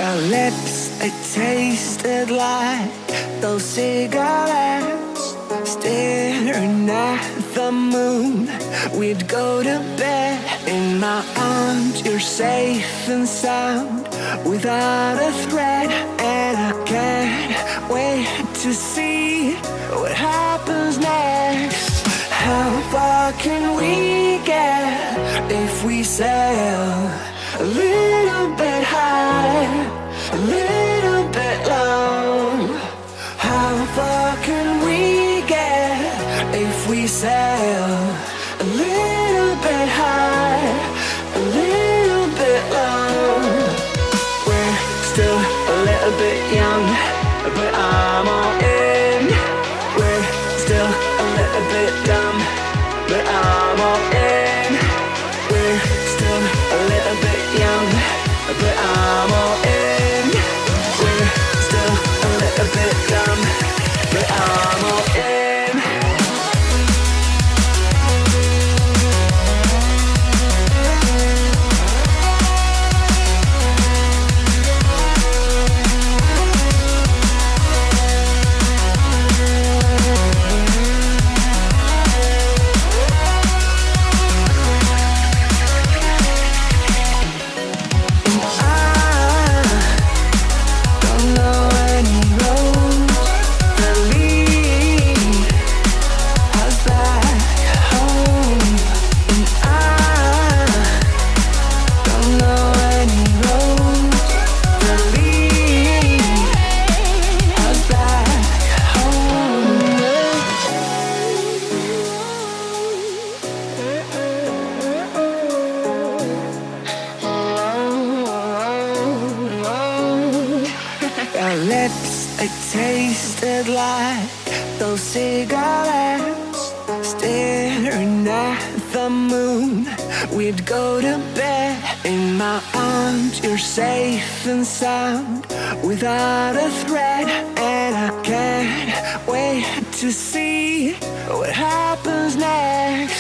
Our lips, they tasted like those cigarettes. Staring at the moon, we'd go to bed. In my arms, you're safe and sound, without a threat. And I can't wait to see what happens next. How far can we get if we sail a little bit high, a little bit low? How far can we get if we sail a little bit high, a little bit low? We're still a little bit young, but I'm all in. We're still a little bit dumb, but I'm all in. We're still a little bit young, but I'm all in. We're still a little bit dumb, but I'm all in. Our lips, they tasted like those cigarettes. Staring at the moon, we'd go to bed. In my arms, you're safe and sound, without a threat. And I can't wait to see what happens next.